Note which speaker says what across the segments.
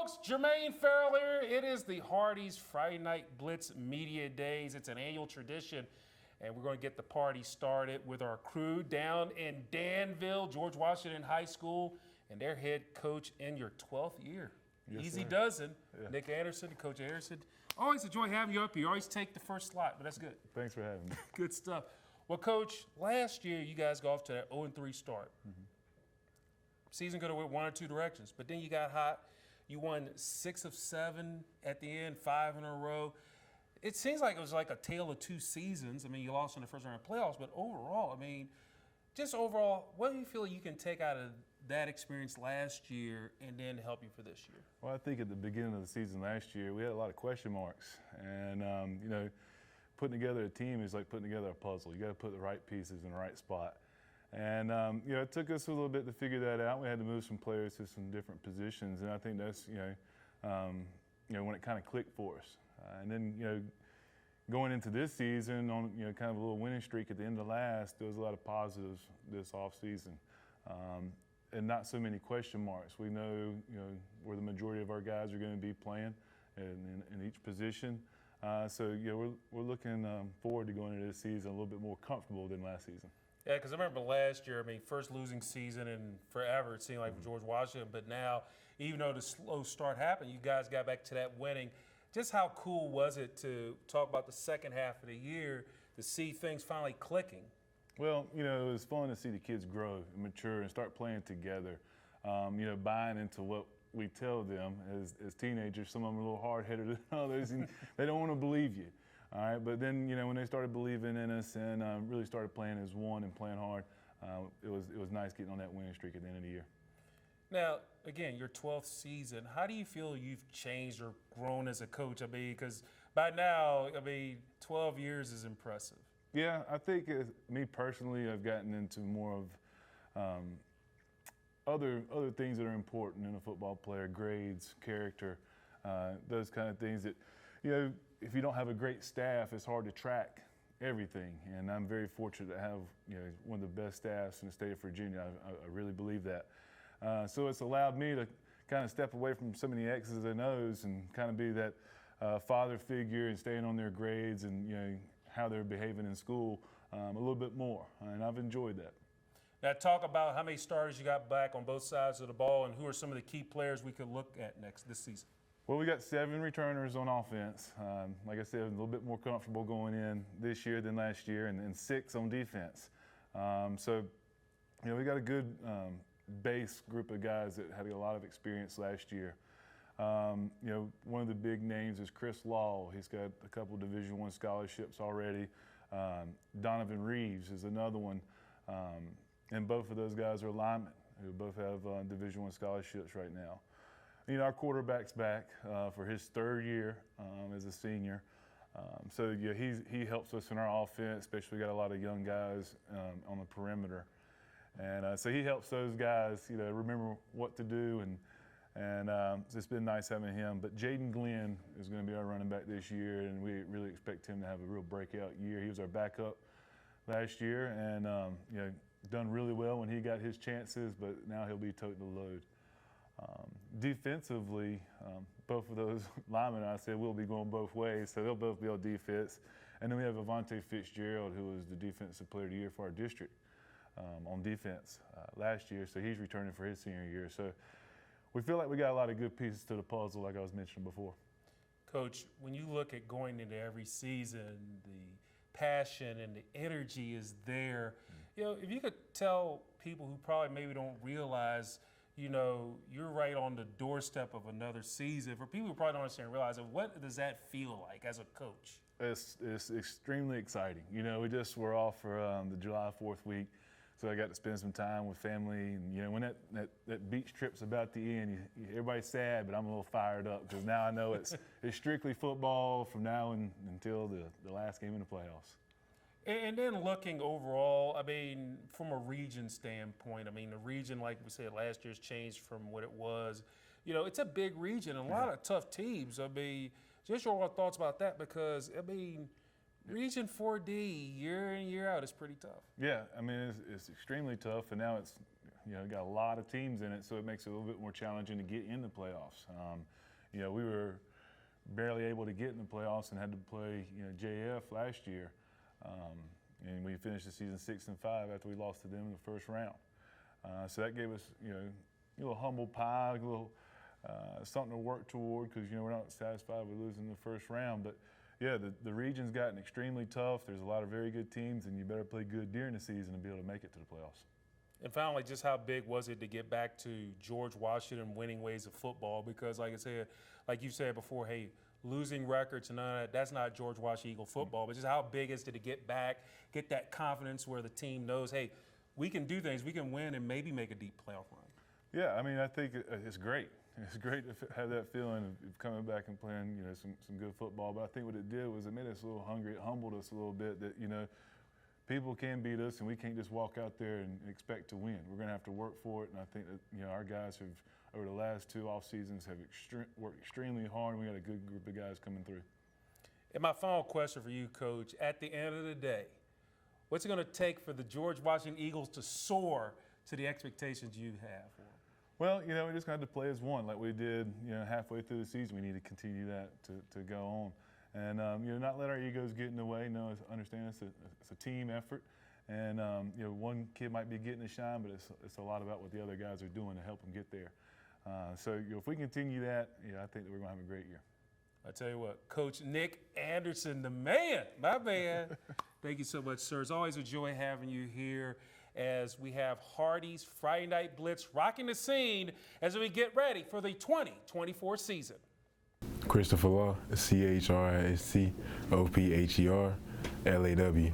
Speaker 1: folks, Jermaine Farrell here. It is the Hardee's Friday Night Blitz Media Days. It's an annual tradition, and we're going to get the party started with our crew down in Danville, George Washington High School, and their head coach in your 12th year.
Speaker 2: Yes,
Speaker 1: Easy
Speaker 2: sir.
Speaker 1: dozen.
Speaker 2: Yeah.
Speaker 1: Nick Anderson, Coach Anderson. Always enjoy having you up here. You always take the first slot, but that's good.
Speaker 2: Thanks for having me.
Speaker 1: Good stuff. Well, Coach, last year you guys got off to that 0-3 start. Season could have went one or two directions, but then you got hot. You won 6 of 7 at the end, 5 in a row. It seems like it was like a tale of two seasons. I mean, you lost in the first round of playoffs, but overall, I mean, just overall, what do you feel you can take out of that experience last year and then help you for this year?
Speaker 2: Well, I think at the beginning of the season last year, we had a lot of question marks. And, you know, putting together a team is like putting together a puzzle. You got to put the right pieces in the right spot. And, you know, it took us a little bit to figure that out. We had to move some players to some different positions. And I think that's, you know, when it kind of clicked for us. And then, you know, going into this season on, you know, kind of a little winning streak at the end of last, there was a lot of positives this offseason. And not so many question marks. We know, you know, where the majority of our guys are going to be playing in each position. So, you know, we're looking forward to going into this season a little bit more comfortable than last season.
Speaker 1: Yeah, because I remember last year, I mean, first losing season in forever, it seemed like for George Washington. But now, even though the slow start happened, you guys got back to that winning. Just how cool was it to talk about the second half of the year to see things finally clicking?
Speaker 2: Well, you know, it was fun to see the kids grow and mature and start playing together, you know, buying into what we tell them as teenagers. Some of them are a little hard-headed than others, and they don't want to believe you. All right, but then, you know, when they started believing in us and really started playing as one and playing hard, it was nice getting on that winning streak at the end of the year.
Speaker 1: Now, again, your 12th season, how do you feel you've changed or grown as a coach? I mean, because by now, I mean, 12 years is impressive.
Speaker 2: Yeah, I think me personally, I've gotten into more of other things that are important in a football player, grades, character, those kind of things that, you know, if you don't have a great staff, it's hard to track everything. And I'm very fortunate to have, you know, one of the best staffs in the state of Virginia. I really believe that. So it's allowed me to kind of step away from so many X's and O's and kind of be that father figure and staying on their grades and, you know, how they're behaving in school a little bit more. And I've enjoyed that.
Speaker 1: Now, talk about how many starters you got back on both sides of the ball and who are some of the key players we could look at this season.
Speaker 2: Well, we got 7 returners on offense. Like I said, a little bit more comfortable going in this year than last year, and 6 on defense. So, you know, we got a good base group of guys that had a lot of experience last year. You know, one of the big names is Chris Law. He's got a couple of Division I scholarships already. Donovan Reeves is another one. And both of those guys are linemen who both have Division I scholarships right now. You know, our quarterback's back for his 3rd year as a senior. So, yeah, he helps us in our offense, especially we got a lot of young guys on the perimeter. And so he helps those guys, you know, remember what to do. And it's been nice having him. But Jaden Glenn is going to be our running back this year, and we really expect him to have a real breakout year. He was our backup last year and, you know, done really well when he got his chances, but now he'll be toting the load. Defensively, both of those linemen, I said, will be going both ways, so they'll both be on defense. And then we have Avante Fitzgerald, who was the Defensive Player of the Year for our district on defense last year, so he's returning for his senior year. So we feel like we got a lot of good pieces to the puzzle, like I was mentioning before.
Speaker 1: Coach, when you look at going into every season, the passion and the energy is there. You know, if you could tell people who probably maybe don't realize, you know, you're right on the doorstep of another season. For people who probably don't understand and realize it, what does that feel like as a coach?
Speaker 2: It's extremely exciting. You know, we're off for the July 4th week, so I got to spend some time with family. And, you know, when that beach trip's about to end, everybody's sad, but I'm a little fired up because now I know it's strictly football from now until the last game in the playoffs.
Speaker 1: And then looking overall, I mean, from a region standpoint, I mean, the region, like we said, last year's changed from what it was. You know, it's a big region and a lot of tough teams. I mean, just your thoughts about that because, I mean, Region 4D, year in, year out, is pretty tough.
Speaker 2: Yeah, I mean, it's extremely tough, and now it's got a lot of teams in it, so it makes it a little bit more challenging to get in the playoffs. We were barely able to get in the playoffs and had to play, JF last year. And we finished the season 6-5 after we lost to them in the first round. So that gave us, a little humble pie, a little something to work toward, because we're not satisfied with losing the first round. But yeah, the region's gotten extremely tough. There's a lot of very good teams, and you better play good during the season to be able to make it to the playoffs.
Speaker 1: And finally, just how big was it to get back to George Washington winning ways of football? Because like I said, like you said before, hey, losing records and none of that, that's not George Washington Eagle football. But just how big is it to get back, get that confidence where the team knows, hey, we can do things, we can win and maybe make a deep playoff run? Yeah,
Speaker 2: I think it's great. It's great to have that feeling of coming back and playing, some good football. But I think what it did was it made us a little hungry. It humbled us a little bit that, people can beat us, and we can't just walk out there and expect to win. We're going to have to work for it, and I think that our guys have, over the last 2 off seasons, have worked extremely hard, and we got a good group of guys coming through.
Speaker 1: And my final question for you, Coach, at the end of the day, what's it going to take for the George Washington Eagles to soar to the expectations you have for them?
Speaker 2: Well, we just got to play as one, like we did, halfway through the season. We need to continue that to go on. And, not let our egos get in the way. No, understand it's a team effort. And, one kid might be getting the shine, but it's a lot about what the other guys are doing to help them get there. So, if we continue that, I think that we're going to have a great year.
Speaker 1: I tell you what, Coach Nick Anderson, the man, my man. Thank you so much, sir. It's always a joy having you here as we have Hardee's Friday Night Blitz rocking the scene as we get ready for the 2024 season.
Speaker 3: Christopher Law, CHRISTOPHER, LAW.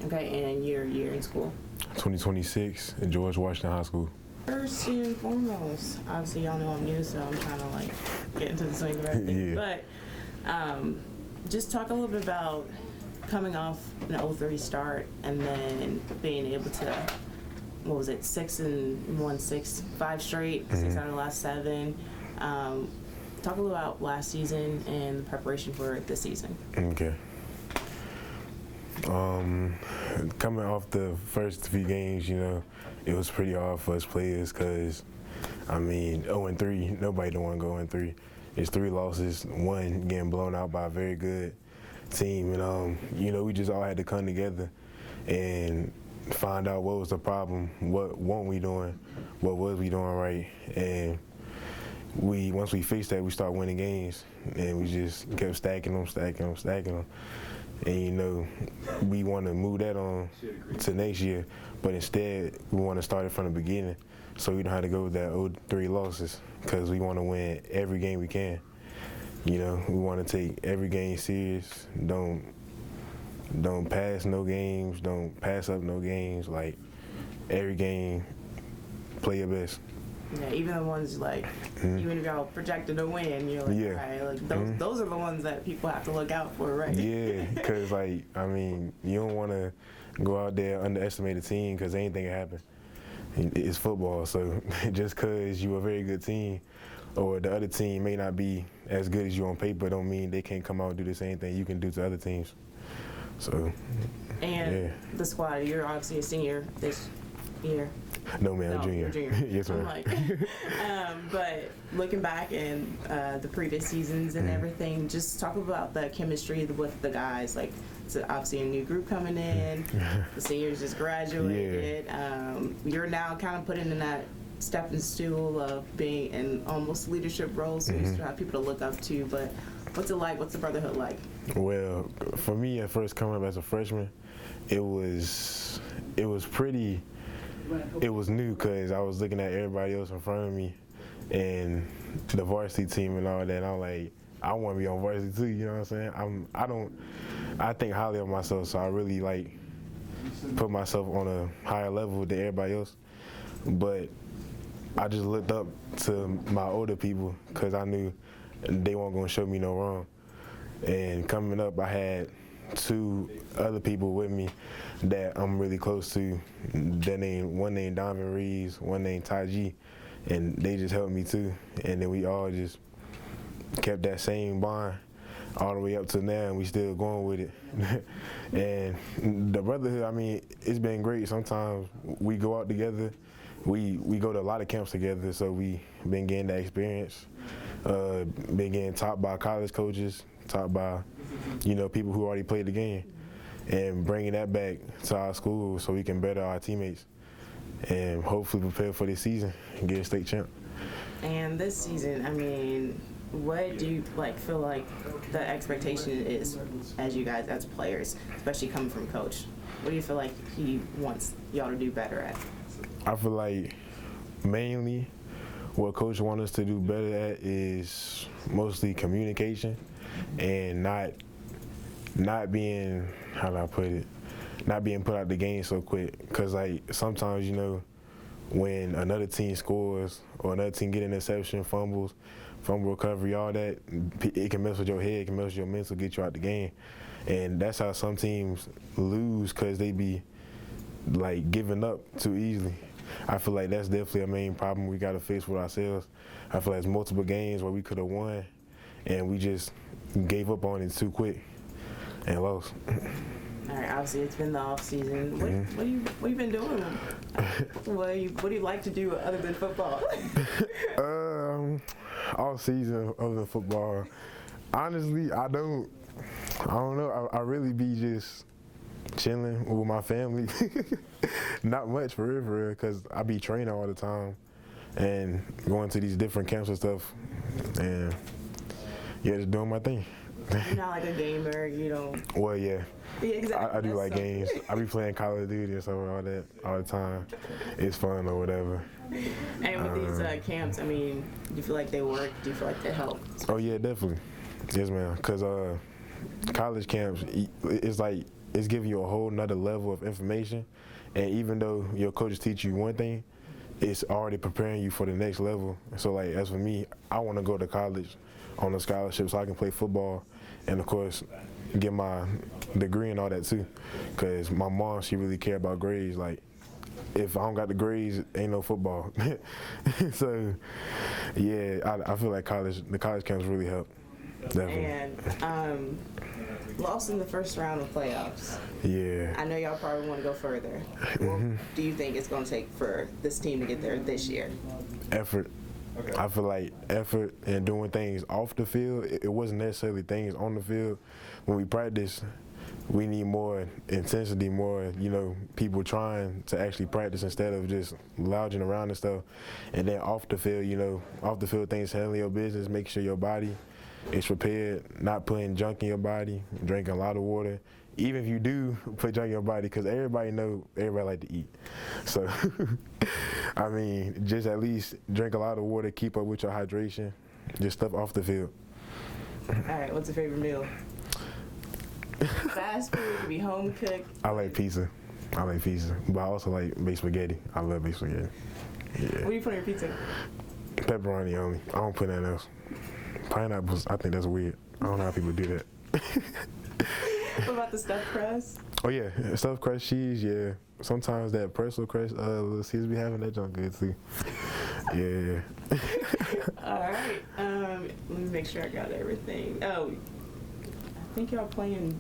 Speaker 4: Okay, and your year in school?
Speaker 3: 2026 at George Washington High School.
Speaker 4: First and foremost, obviously y'all know I'm new, so I'm trying to get into the swing of everything.
Speaker 3: Yeah.
Speaker 4: But just talk a little bit about coming off an 0-3 start and then being able to, 5 straight, 6 out of the last 7. Talk a little about last season and the preparation for this season.
Speaker 3: Okay. Coming off the first few games, it was pretty hard for us players because, 0-3, nobody don't want to go 0-3. It's 3 losses, 1 getting blown out by a very good team. And, we just all had to come together and find out what was the problem, what weren't we doing, what was we doing right. And once we fixed that, we started winning games, and we just kept stacking them. And we want to move that on to next year, but instead we want to start it from the beginning, so we don't have to go with that 0-3 losses, because we want to win every game we can. We want to take every game serious. Don't pass no games. Don't pass up no games. Like, every game, play your best.
Speaker 4: Yeah, even the ones even if y'all projected to win, you're like, all right, those are the ones that people have to look out for, right?
Speaker 3: Yeah, because you don't want to go out there underestimate a team, because anything can happen. It's football, so just because you're a very good team, or the other team may not be as good as you on paper, don't mean they can't come out and do the same thing you can do to other teams. So.
Speaker 4: And the squad, you're obviously a senior this year.
Speaker 3: No, man, I'm junior. Yes, ma'am.
Speaker 4: But looking back in the previous seasons and everything, just talk about the chemistry with the guys. It's obviously a new group coming in. The seniors just graduated. Yeah. You're now kind of putting in that stepping stool of being in almost leadership roles, so you still have people to look up to. But what's it like? What's the brotherhood like?
Speaker 3: Well, for me, at first coming up as a freshman, it was new, because I was looking at everybody else in front of me and the varsity team and all that. And I'm like, I want to be on varsity too, you know what I'm saying? I think highly of myself, so I really put myself on a higher level than everybody else. But I just looked up to my older people, because I knew they weren't going to show me no wrong. And coming up, I had 2 other people with me that I'm really close to. One named Donovan Reeves, one named Ty G, and they just helped me too. And then we all just kept that same bond all the way up to now, and we still going with it. And the brotherhood, it's been great. Sometimes we go out together we go to a lot of camps together, so we been getting that experience. Been getting taught by college coaches, taught by, people who already played the game, and bringing that back to our school so we can better our teammates and hopefully prepare for this season and get a state champ.
Speaker 4: And this season, I mean, what do you feel like the expectation is as you guys as players, especially coming from coach? What do you feel like he wants y'all to do better at?
Speaker 3: I feel like mainly what coach wants us to do better at is mostly communication and not being, how do I put it, not being put out the game so quick. Because sometimes, when another team scores or another team get an interception, fumble recovery, all that, it can mess with your head, it can mess with your mental, get you out the game. And that's how some teams lose, because they be giving up too easily. I feel like that's definitely a main problem we got to fix with ourselves. I feel like there's multiple games where we could have won and we just gave up on it too quick and lost.
Speaker 4: All right, obviously it's been the off season. What you been doing? What do you like to do other than football?
Speaker 3: All season other than football, honestly, I don't know. I really be just chilling with my family. Not much for real, because I be training all the time and going to these different camps and stuff, and just doing my thing.
Speaker 4: You're not like a gamer, you don't.
Speaker 3: Well, yeah.
Speaker 4: Yeah, exactly.
Speaker 3: I do like games. I be playing Call of Duty and stuff all that all the time. It's fun or whatever.
Speaker 4: And with these camps, I mean, do you feel like they work? Do you feel like they help?
Speaker 3: Oh yeah, definitely. Yes, ma'am. Cause college camps, it's giving you a whole nother level of information, and even though your coaches teach you one thing, it's already preparing you for the next level. So as for me, I want to go to college on a scholarship so I can play football, and of course get my degree and all that too. Cause my mom, she really care about grades. If I don't got the grades, ain't no football. So yeah, I feel like the college camps really help. Definitely.
Speaker 4: And lost in the first round of playoffs.
Speaker 3: Yeah.
Speaker 4: I know y'all probably want to go further. What do you think it's going to take for this team to get there this year?
Speaker 3: Effort. Okay. I feel like effort and doing things off the field. It wasn't necessarily things on the field. When we practice, we need more intensity, more, people trying to actually practice instead of just lounging around and stuff. And then off the field, things, handling your business, making sure your body is prepared, not putting junk in your body, drinking a lot of water. Even if you do put junk in your body, because everybody like to eat. So, I mean, just at least drink a lot of water, keep up with your hydration, just stuff off the field.
Speaker 4: All right, what's your favorite meal? Fast food, could be home cooked.
Speaker 3: I like pizza, but I also like baked spaghetti. I love baked spaghetti. Yeah.
Speaker 4: What do you put on your pizza?
Speaker 3: Pepperoni only. I don't put nothing else. Pineapples, I think that's weird. I don't know how people do that.
Speaker 4: What about the stuffed crust?
Speaker 3: Oh yeah, stuffed crust cheese, yeah. Sometimes that pretzel crust, Little Caesars be having that junk good too. Yeah.
Speaker 4: All right, let me make sure I got everything. Oh, I think y'all playing,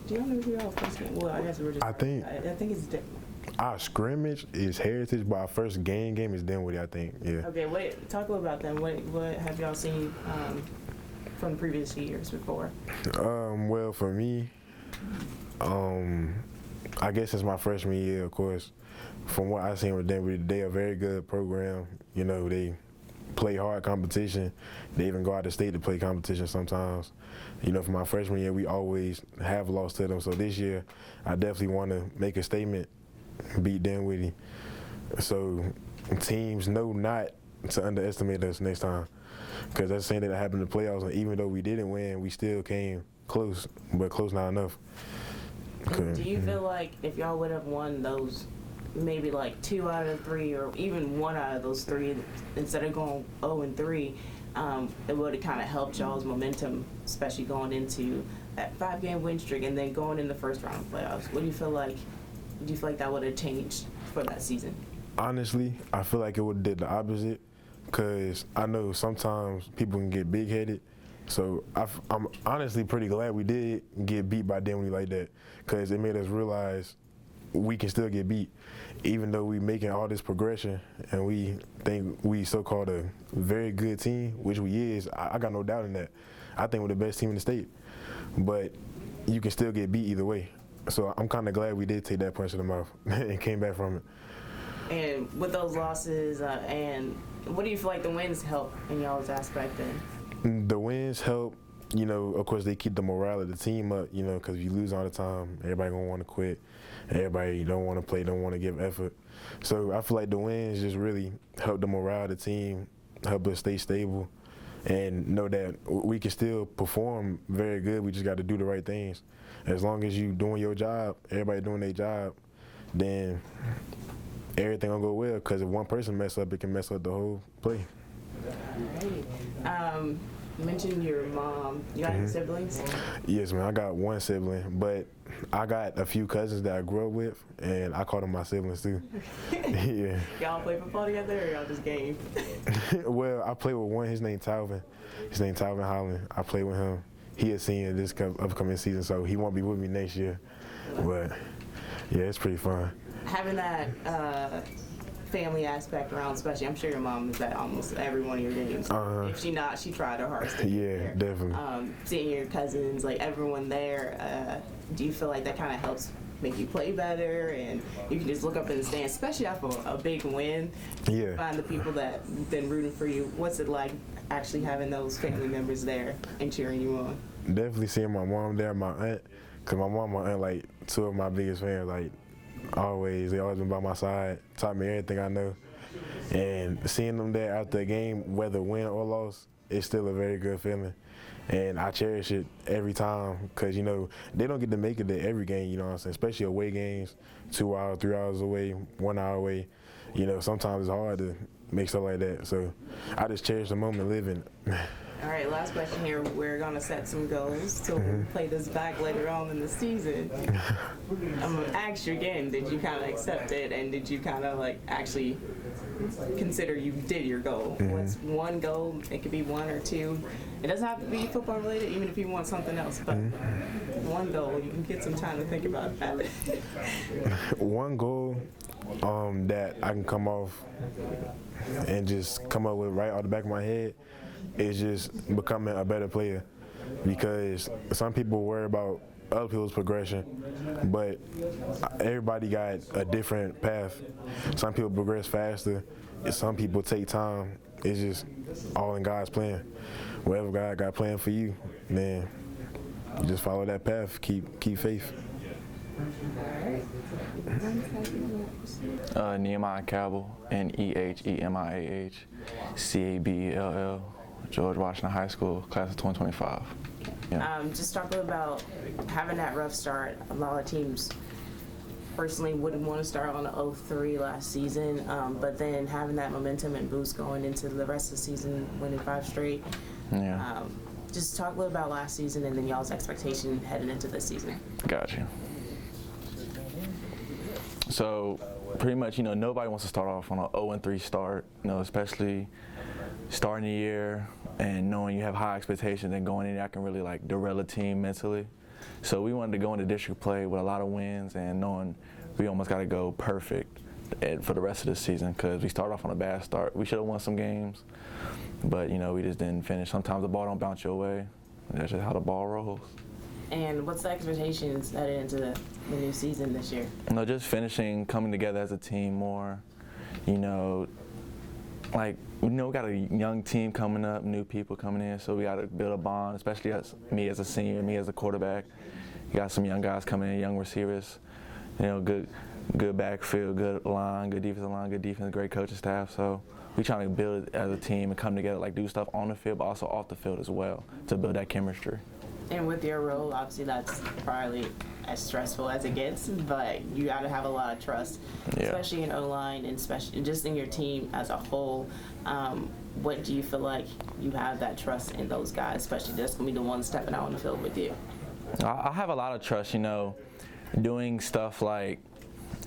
Speaker 4: do y'all know who y'all first game? Well, I guess we're just, I think it's
Speaker 3: our scrimmage is Heritage, but our first game is Dinwiddie, I think, yeah.
Speaker 4: Okay, talk a little about them. What have y'all seen from the previous years before?
Speaker 3: Well, for me, I guess it's my freshman year, of course. From what I've seen with Dinwiddie, they're a very good program. They play hard competition. They even go out of state to play competition sometimes. For my freshman year, we always have lost to them. So this year, I definitely want to make a statement, beat Dinwiddie, so teams know not to underestimate us next time. Because that's the same thing that happened in the playoffs. And even though we didn't win, we still came close, but close not enough.
Speaker 4: Do you feel like if y'all would have won those, maybe 2 out of 3, or even 1 out of those 3, instead of going 0-3, it would have kind of helped y'all's momentum, especially going into that 5-game win streak and then going in the first round of playoffs? What do you feel like? Do you feel like that would have changed for that season?
Speaker 3: Honestly, I feel like it would have did the opposite, because I know sometimes people can get big-headed. So I'm honestly pretty glad we did get beat by Dinwiddie like that, because it made us realize we can still get beat. even though we making all this progression and we think we so-called a very good team, which we is, I got no doubt in that. I think we're the best team in the state, but you can still get beat either way. So I'm kind of glad we did take that punch in the mouth and came back from it.
Speaker 4: And with those losses, and what do you feel like the wins help in y'all's aspect then?
Speaker 3: The wins help, you know, of course they keep the morale of the team up, you know, because if you lose all the time, everybody gonna want to quit. Everybody don't want to play, don't want to give effort. So I feel like the wins just really help the morale of the team, help us stay stable, and know that we can still perform very good. We just got to do the right things. As long as you doing your job, everybody doing their job, then everything will go well. Because if one person mess up, it can mess up the whole play.
Speaker 4: You mentioned your mom. You got any siblings?
Speaker 3: Yes, man. I got one sibling, but I got a few cousins that I grew up with, and I call them my siblings too. Yeah.
Speaker 4: Y'all play football together, or y'all just game?
Speaker 3: Well, I play with one. His name Talvin. His name Talvin Holland. I play with him. He a senior this upcoming season, so he won't be with me next year. But yeah, it's pretty fun.
Speaker 4: Having that family aspect around, especially, I'm sure your mom is at almost every one of your games. If she not, she tried her hardest.
Speaker 3: Yeah, definitely.
Speaker 4: Seeing your cousins, like everyone there, do you feel like that kind of helps make you play better, and you can just look up in the stands, especially after a big win?
Speaker 3: Yeah.
Speaker 4: Find the people that have been rooting for you. What's it like actually having those family members there and cheering you on?
Speaker 3: Definitely seeing my mom there, my aunt, because my mom and my aunt, like, two of my biggest fans, like, always. They always been by my side, taught me everything I know. And seeing them there after a game, whether win or loss, it's still a very good feeling. And I cherish it every time because, you know, they don't get to make it to every game, you know what I'm saying, especially away games, 2 hours, 3 hours away, 1 hour away. You know, sometimes it's hard to make stuff like that. So I just cherish the moment living.
Speaker 4: All right, last question here. We're going to set some goals to play this back later on in the season. I'm going to ask you again, did you kind of accept it, and did you kind of like actually consider you did your goal? What's one goal? It could be one or two. It doesn't have to be football related, even if you want something else, but one goal, you can get some time to think about that.
Speaker 3: One goal that I can come off and just come up with right out the back of my head is just becoming a better player, because some people worry about other people's progression, but everybody got a different path. Some people progress faster, some people take time. It's just all in God's plan. Whatever God got planned for you, then you just follow that path, keep faith.
Speaker 5: Nehemiah Cabell, Nehemiah Cabell, George Washington High School, class of 2025. Yeah.
Speaker 4: Just talk about having that rough start. A lot of teams personally wouldn't want to start on the 0-3 last season, but then having that momentum and boost going into the rest of the season, winning 5 straight.
Speaker 5: Yeah.
Speaker 4: Just talk a little about last season and then y'all's expectation heading into this season.
Speaker 5: Got you. So pretty much, you know, nobody wants to start off on an 0-3 start, you know, especially starting the year and knowing you have high expectations and going in there, I can really like derail a team mentally. So we wanted to go into district play with a lot of wins and knowing we almost got to go perfect for the rest of the season, because we started off on a bad start. We should have won some games, but you know, we just didn't finish. Sometimes the ball don't bounce your way. That's just how the ball rolls.
Speaker 4: And what's the expectations headed into the new season this year?
Speaker 5: You know, just finishing, coming together as a team more, you know, like, we know we got a young team coming up, new people coming in, so we got to build a bond, especially me as a senior, me as a quarterback. You got some young guys coming in, young receivers, you know, good backfield, good line, good defensive line, good defense, great coaching staff. So we trying to build as a team and come together, like do stuff on the field, but also off the field as well, to build that chemistry.
Speaker 4: And with your role, obviously that's probably as stressful as it gets, but you got to have a lot of trust, especially in O-line and especially just in your team as a whole. What do you feel like you have that trust in those guys, especially that's going to be the ones stepping out on the field with you?
Speaker 5: I have a lot of trust, you know, doing stuff like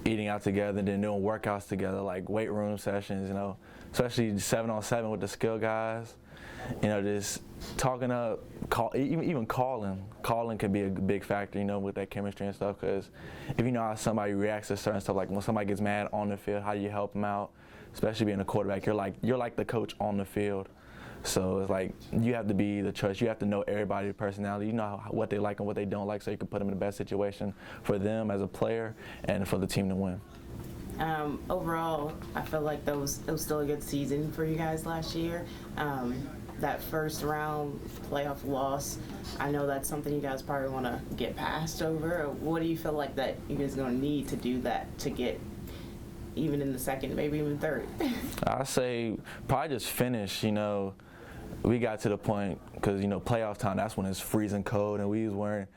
Speaker 5: eating out together and then doing workouts together, like weight room sessions, you know, especially 7-on-7 with the skill guys. just talking up, even calling can be a big factor, with that chemistry and stuff. Because if you know how somebody reacts to certain stuff, like when somebody gets mad on the field, how do you help them out? Especially being a quarterback, you're like the coach on the field. So it's like you have to be the trust. You have to know everybody's personality. You know what they like and what they don't like, so you can put them in the best situation for them as a player and for the team to win.
Speaker 4: Overall, I feel like it was still a good season for you guys last year. That first round playoff loss, I know that's something you guys probably want to get past over. What do you feel like that you guys are going to need to do that to get even in the second, maybe even third?
Speaker 5: I say probably just finish. We got to the point because playoff time. That's when it's freezing cold, and we was wearing.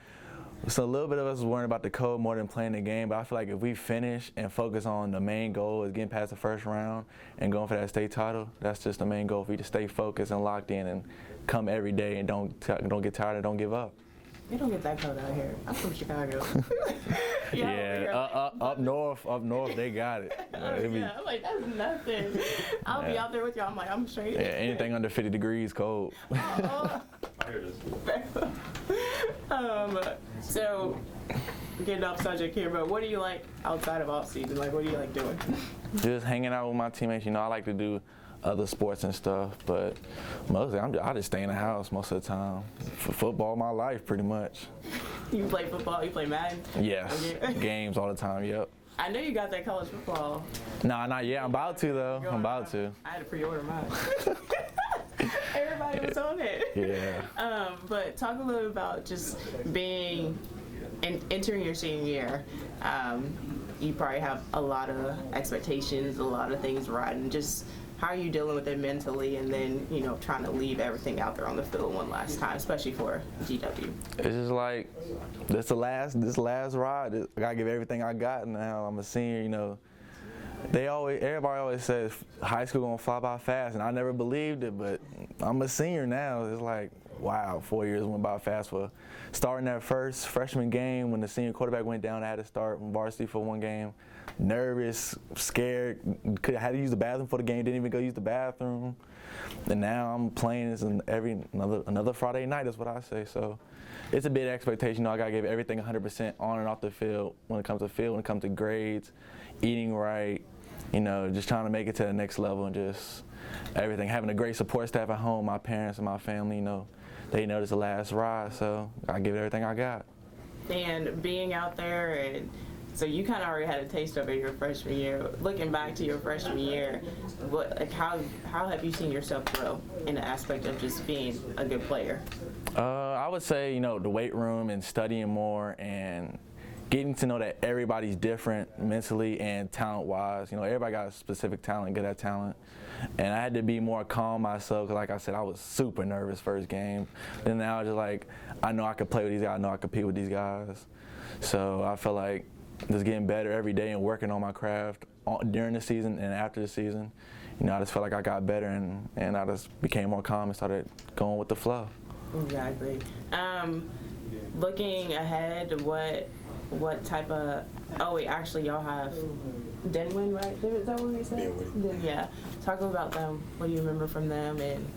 Speaker 5: So a little bit of us was worrying about the cold more than playing the game, but I feel like if we finish and focus on the main goal is getting past the first round and going for that state title, that's just the main goal for you to stay focused and locked in and come every day and don't get tired and don't give up.
Speaker 4: It don't get that cold out here. I'm from Chicago.
Speaker 5: Up north they got it.
Speaker 4: I'm like, that's nothing. I'll be out there with y'all. I'm like, I'm straight.
Speaker 5: Yeah, anything under 50 degrees cold.
Speaker 4: So, getting off subject here, but what do you like outside of off season? Like, what do you like doing?
Speaker 5: Just hanging out with my teammates. I like to do other sports and stuff, but mostly I just stay in the house most of the time. For football, my life pretty much.
Speaker 4: You play football? You play Madden?
Speaker 5: Yes, games all the time. Yep.
Speaker 4: I know you got that college football.
Speaker 5: Nah, not yet. I'm about to though. I'm about to.
Speaker 4: I had to pre-order mine. Everybody was on it.
Speaker 5: Yeah.
Speaker 4: But talk a little about just being and entering your senior year. You probably have a lot of expectations, a lot of things riding. Just how are you dealing with it mentally, and then trying to leave everything out there on the field one last time, especially for GW?
Speaker 5: It's just like this last ride. I gotta give everything I got. Now I'm a senior. Everybody always says high school gonna fly by fast, and I never believed it. But I'm a senior now. It's like, wow, 4 years went by fast. For starting that first freshman game when the senior quarterback went down, I had to start varsity for one game. Nervous, scared, had to use the bathroom for the game, didn't even go use the bathroom. And now I'm playing this another Friday night is what I say. So it's a big expectation. I got to give everything 100% on and off the field when it comes to grades, eating right, just trying to make it to the next level and just everything. Having a great support staff at home, my parents and my family, they know this is the last ride, so I give it everything I got.
Speaker 4: And being out there, and so you kind of already had a taste of it your freshman year. Looking back to your freshman year, how have you seen yourself grow in the aspect of just being a good player?
Speaker 5: I would say, the weight room and studying more and getting to know that everybody's different mentally and talent-wise. Everybody got a specific talent, good at talent. And I had to be more calm myself because, like I said, I was super nervous first game. Then now I was just like, I know I could play with these guys. I know I compete with these guys. So I feel like just getting better every day and working on my craft during the season and after the season. I just felt like I got better and I just became more calm and started going with the flow.
Speaker 4: Exactly. Looking ahead, what type of, actually y'all have Denwin, right? Is that what we said? Yeah. Talk about them. What do you remember from them? And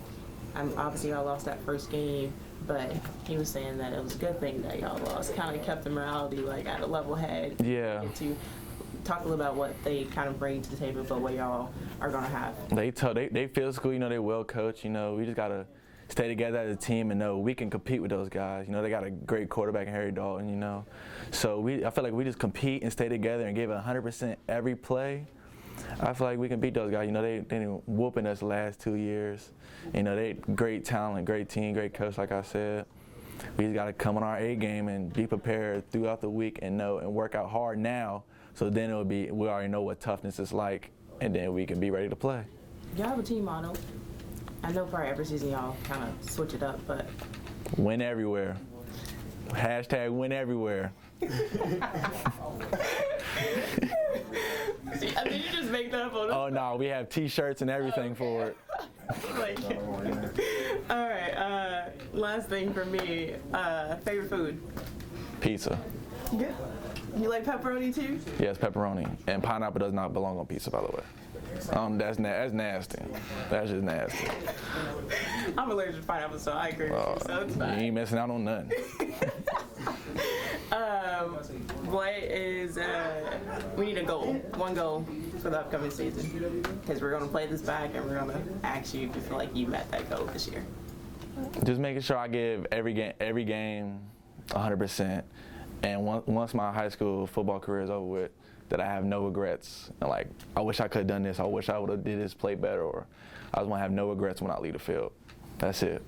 Speaker 4: obviously y'all lost that first game, but he was saying that it was a good thing that y'all lost. Kind of kept the morality at a level head.
Speaker 5: Yeah.
Speaker 4: To talk a little about what they kind of bring to the table, but what y'all are gonna have.
Speaker 5: They physical, they well coached. We just gotta stay together as a team and know we can compete with those guys. They got a great quarterback in Harry Dalton. So I feel like we just compete and stay together and give it 100% every play. I feel like we can beat those guys. They been whooping us the last 2 years. They great talent, great team, great coach, like I said. We just got to come on our A game and be prepared throughout the week and work out hard now. So then we already know what toughness is like, and then we can be ready to play.
Speaker 4: Y'all have a team motto. I know probably every season y'all kind of switch it up, but
Speaker 5: win everywhere. # win everywhere.
Speaker 4: See, I mean, you just make that up on
Speaker 5: Oh no, we have T-shirts and everything for it.
Speaker 4: All right. Last thing for me. Favorite food?
Speaker 5: Pizza.
Speaker 4: Yeah. You like pepperoni too?
Speaker 5: Yes, pepperoni. And pineapple does not belong on pizza, by the way. That's nasty. That's just nasty.
Speaker 4: I'm allergic to pineapple, so I agree with you. So it's
Speaker 5: You
Speaker 4: fine.
Speaker 5: ain't missing out on nothing.
Speaker 4: What is, we need a goal, one goal for the upcoming season. Because we're going to play this back and we're going to ask you if you feel like you met that goal this year.
Speaker 5: Just making sure I give every game 100%. And once my high school football career is over with, that I have no regrets. And like, I wish I could have done this. I wish I would have did this play better. Or I just want to have no regrets when I leave the field. That's it.